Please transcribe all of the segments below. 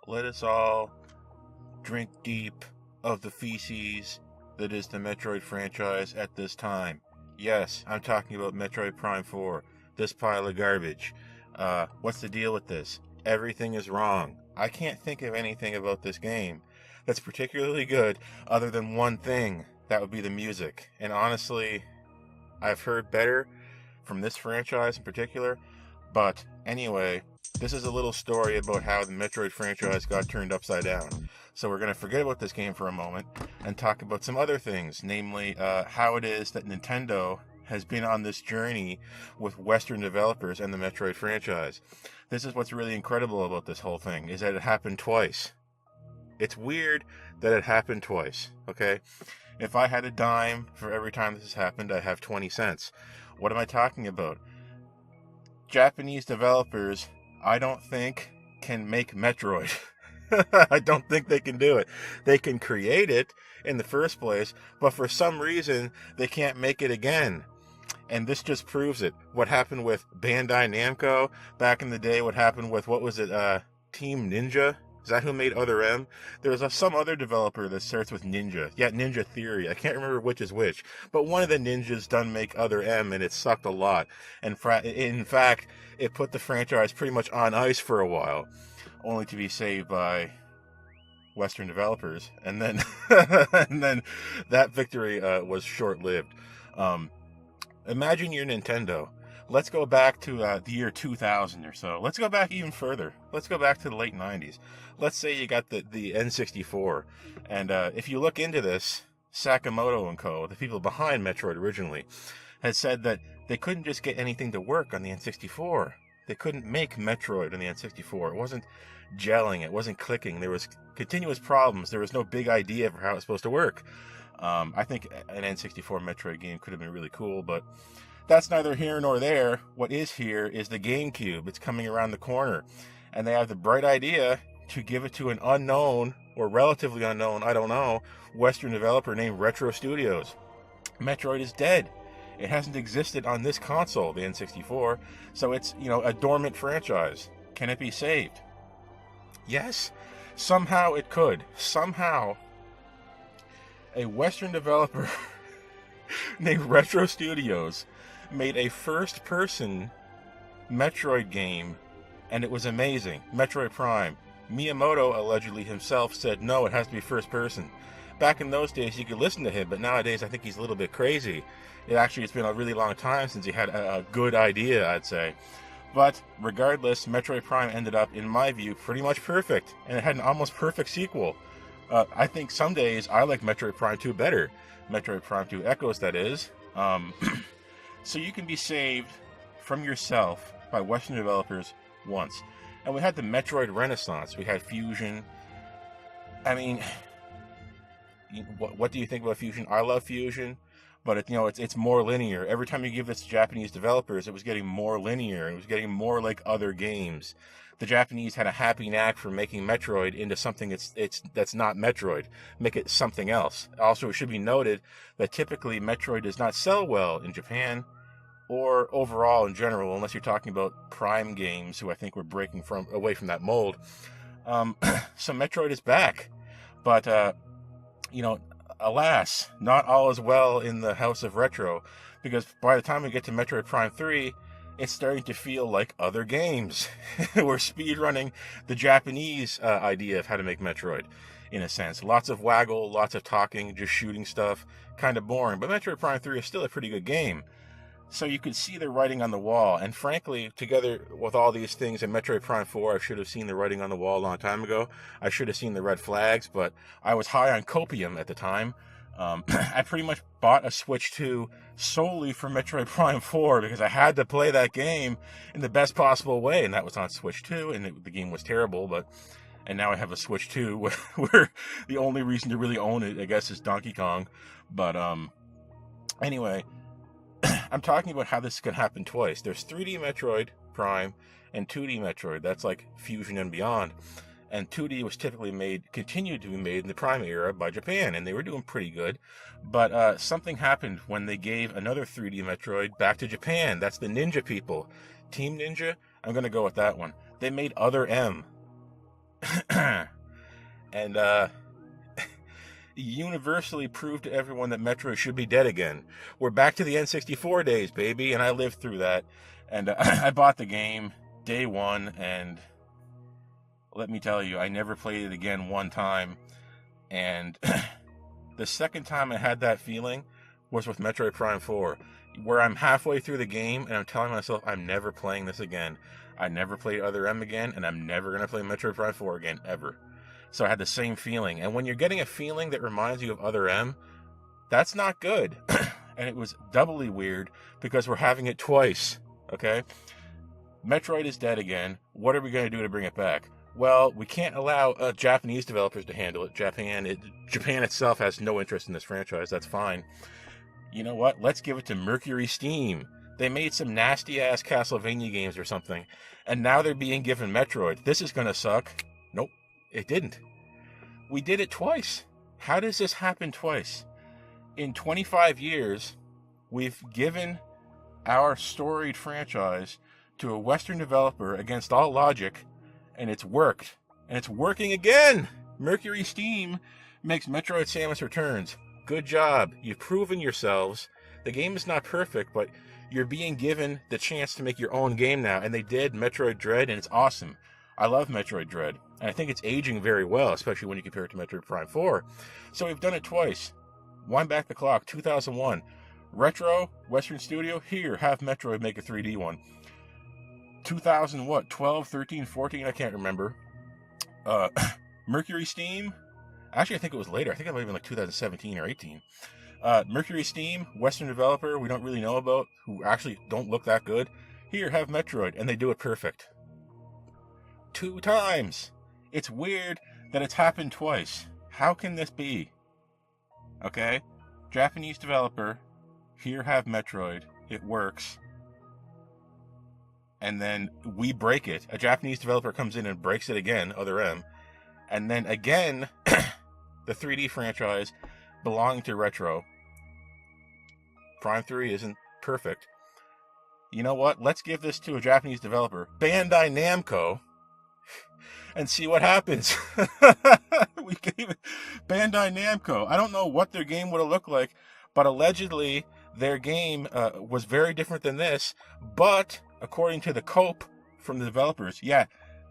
let us all drink deep of the feces that is the Metroid franchise at this time. Yes, I'm talking about Metroid Prime 4, this pile of garbage. What's the deal with this? Everything is wrong. I can't think of anything about this game that's particularly good other than one thing. That would be the music. And honestly, I've heard better from this franchise in particular. But anyway, this is a little story about how the Metroid franchise got turned upside down. So we're going to forget about this game for a moment and talk about some other things, namely how it is that Nintendo has been on this journey with Western developers and the Metroid franchise. This is what's really incredible about this whole thing, is that it happened twice. It's weird that it happened twice, okay? If I had a dime for every time this has happened, I'd have 20 cents. What am I talking about? Japanese developers, I don't think, can make Metroid. I don't think they can do it. They can create it in the first place, but for some reason, they can't make it again. And this just proves it. What happened with Bandai Namco back in the day, what happened with, Team Ninja? Is that who made Other M? There was some other developer that starts with Ninja. Yeah, Ninja Theory. I can't remember which is which. But one of the ninjas done make Other M, and it sucked a lot. And in fact, it put the franchise pretty much on ice for a while, only to be saved by Western developers. And then, and then that victory was short-lived. Imagine you're Nintendo. Let's go back to the year 2000 or so. Let's go back even further. Let's go back to the late 90s. Let's say you got the N64. And if you look into this, Sakamoto and co., the people behind Metroid originally, had said that they couldn't just get anything to work on the N64. They couldn't make Metroid on the N64. It wasn't gelling. It wasn't clicking. There was continuous problems. There was no big idea for how it was supposed to work. I think an N64 Metroid game could have been really cool, but that's neither here nor there. What is here is the GameCube. It's coming around the corner. And they have the bright idea to give it to an unknown, or relatively unknown, I don't know, Western developer named Retro Studios. Metroid is dead. It hasn't existed on this console, the N64, so it's, a dormant franchise. Can it be saved? Yes. Somehow it could. Somehow, a Western developer named Retro Studios made a first-person Metroid game, and it was amazing. Metroid Prime. Miyamoto allegedly himself said, no, it has to be first-person. Back in those days, you could listen to him, but nowadays I think he's a little bit crazy. It's been a really long time since he had a good idea, I'd say. But regardless, Metroid Prime ended up, in my view, pretty much perfect, and it had an almost perfect sequel. I think some days I like Metroid Prime 2 better. Metroid Prime 2 Echoes, that is. So you can be saved from yourself by Western developers once. And we had the Metroid Renaissance. We had Fusion. I mean, what do you think about Fusion? I love Fusion, but it's more linear. Every time you give this to Japanese developers, it was getting more linear. It was getting more like other games. The Japanese had a happy knack for making Metroid into something that's not Metroid. Make it something else. Also, it should be noted that typically Metroid does not sell well in Japan, or overall in general, unless you're talking about Prime games, who I think were breaking away from that mold. So Metroid is back. But, alas, not all is well in the House of Retro, because by the time we get to Metroid Prime 3, it's starting to feel like other games. We're speedrunning the Japanese idea of how to make Metroid, in a sense. Lots of waggle, lots of talking, just shooting stuff, kind of boring. But Metroid Prime 3 is still a pretty good game. So you could see the writing on the wall. And frankly, together with all these things in Metroid Prime 4, I should have seen the writing on the wall a long time ago. I should have seen the red flags, but I was high on copium at the time. I pretty much bought a Switch 2 solely for Metroid Prime 4 because I had to play that game in the best possible way, and that was on Switch 2, and the game was terrible, and now I have a Switch 2 where the only reason to really own it, I guess, is Donkey Kong. But anyway, I'm talking about how this could happen twice. There's 3D Metroid Prime and 2D Metroid. That's like Fusion and beyond. And 2D was continued to be made in the Prime era by Japan, and they were doing pretty good. But something happened when they gave another 3D Metroid back to Japan. That's the Ninja people. Team Ninja? I'm going to go with that one. They made Other M. and universally proved to everyone that Metroid should be dead again. We're back to the N64 days, baby, and I lived through that. And I bought the game day one, and let me tell you, I never played it again one time. And the second time I had that feeling was with Metroid Prime 4, where I'm halfway through the game and I'm telling myself I'm never playing this again. I never played Other M again, and I'm never going to play Metroid Prime 4 again, ever. So I had the same feeling. And when you're getting a feeling that reminds you of Other M, that's not good. And it was doubly weird because we're having it twice, okay? Metroid is dead again. What are we going to do to bring it back? Well, we can't allow Japanese developers to handle it. Japan itself has no interest in this franchise. That's fine. You know what? Let's give it to Mercury Steam. They made some nasty-ass Castlevania games or something, and now they're being given Metroid. This is going to suck. Nope, it didn't. We did it twice. How does this happen twice? In 25 years, we've given our storied franchise to a Western developer against all logic, and it's worked. And it's working again! Mercury Steam makes Metroid Samus Returns. Good job. You've proven yourselves. The game is not perfect, but you're being given the chance to make your own game now. And they did Metroid Dread, and it's awesome. I love Metroid Dread. And I think it's aging very well, especially when you compare it to Metroid Prime 4. So we've done it twice. Wind back the clock, 2001. Retro, Western Studio, here, have Metroid make a 3D one. 2000 what? 12, 13, 14, I can't remember. Mercury Steam. Actually, I think it was later. I think it might have been like 2017 or 18. Mercury Steam, Western developer we don't really know about, who actually don't look that good. Here, have Metroid, and they do it perfect. 2 times. It's weird that it's happened twice. How can this be? Okay? Japanese developer, here, have Metroid. It works. And then we break it. A Japanese developer comes in and breaks it again, Other M. And then again, the 3D franchise belonging to Retro. Prime 3 isn't perfect. You know what? Let's give this to a Japanese developer, Bandai Namco, and see what happens. We gave it Bandai Namco. I don't know what their game would have looked like, but allegedly their game was very different than this. But according to the cope from the developers, yeah,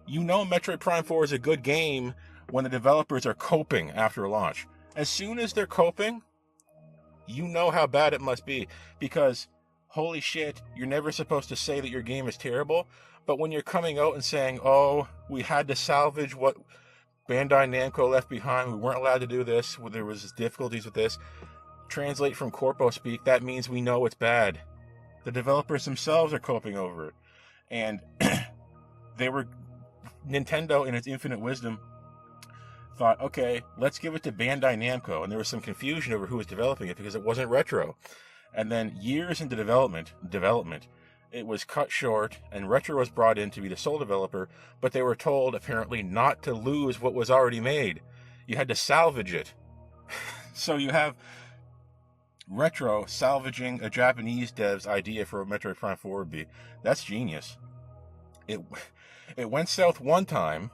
you know Metroid Prime 4 is a good game when the developers are coping after launch. As soon as they're coping, you know how bad it must be. Because, holy shit, you're never supposed to say that your game is terrible. But when you're coming out and saying, oh, we had to salvage what Bandai Namco left behind, we weren't allowed to do this, there was difficulties with this, translate from corpo speak, that means we know it's bad. The developers themselves are coping over it. And Nintendo, in its infinite wisdom, thought, okay, let's give it to Bandai Namco. And there was some confusion over who was developing it because it wasn't Retro. And then years into development, it was cut short, and Retro was brought in to be the sole developer, but they were told, apparently, not to lose what was already made. You had to salvage it. So you have Retro salvaging a Japanese dev's idea for what Metroid Prime 4 would be. That's genius. It went south one time.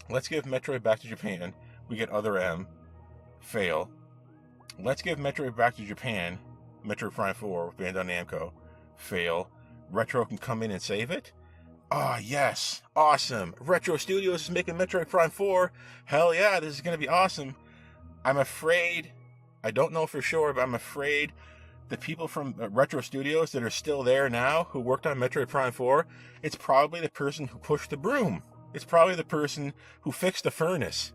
Let's give Metroid back to Japan. We get Other M. Fail. Let's give Metroid back to Japan. Metroid Prime 4 with Bandai Namco. Fail. Retro can come in and save it? Ah, yes. Awesome. Retro Studios is making Metroid Prime 4. Hell yeah, this is going to be awesome. I'm afraid, I don't know for sure, but I'm afraid the people from Retro Studios that are still there now who worked on Metroid Prime 4, it's probably the person who pushed the broom. It's probably the person who fixed the furnace.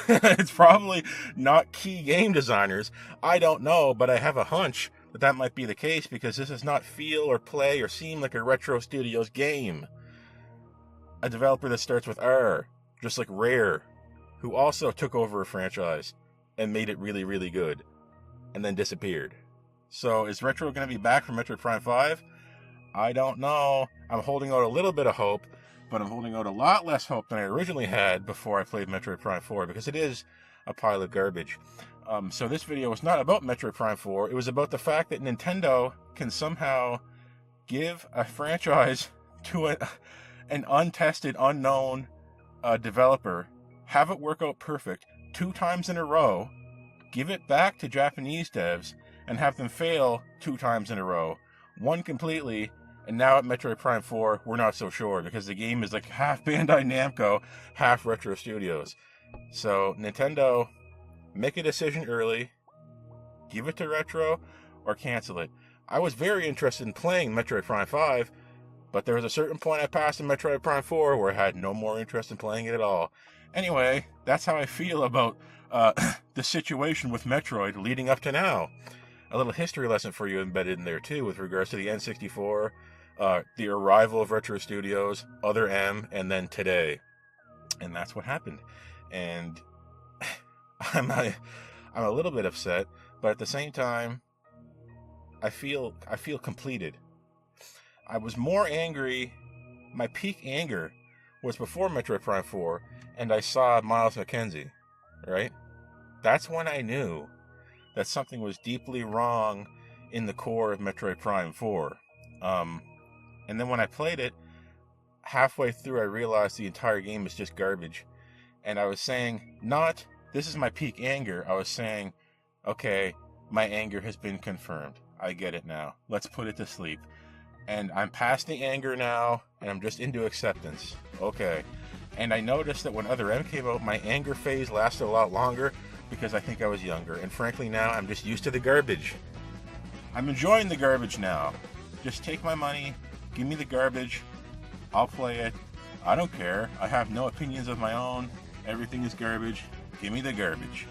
It's probably not key game designers. I don't know, but I have a hunch that might be the case because this does not feel or play or seem like a Retro Studios game. A developer that starts with R, just like Rare, who also took over a franchise and made it really, really good, and then disappeared. So is Retro going to be back for Metroid Prime 5? I don't know. I'm holding out a little bit of hope, but I'm holding out a lot less hope than I originally had before I played Metroid Prime 4, because it is a pile of garbage. So this video was not about Metroid Prime 4. It was about the fact that Nintendo can somehow give a franchise to an untested, unknown developer have it work out perfect 2 times in a row, give it back to Japanese devs, and have them fail 2 times in a row. One completely, and now at Metroid Prime 4, we're not so sure, because the game is like half Bandai Namco, half Retro Studios. So, Nintendo, make a decision early, give it to Retro, or cancel it. I was very interested in playing Metroid Prime 5, but there was a certain point I passed in Metroid Prime 4 where I had no more interest in playing it at all. Anyway, that's how I feel about the situation with Metroid leading up to now. A little history lesson for you embedded in there too with regards to the N64, the arrival of Retro Studios, Other M, and then today. And that's what happened. And I'm a little bit upset, but at the same time, I feel completed. I was more angry. My peak anger was before Metroid Prime 4, and I saw Miles McKenzie, right? That's when I knew that something was deeply wrong in the core of Metroid Prime 4. And then when I played it, halfway through I realized the entire game is just garbage. And I was saying, not, this is my peak anger. I was saying, okay, my anger has been confirmed. I get it now. Let's put it to sleep. And I'm past the anger now, and I'm just into acceptance. Okay. And I noticed that when Other M came out, my anger phase lasted a lot longer because I think I was younger. And frankly, now I'm just used to the garbage. I'm enjoying the garbage now. Just take my money, give me the garbage, I'll play it. I don't care. I have no opinions of my own. Everything is garbage. Give me the garbage.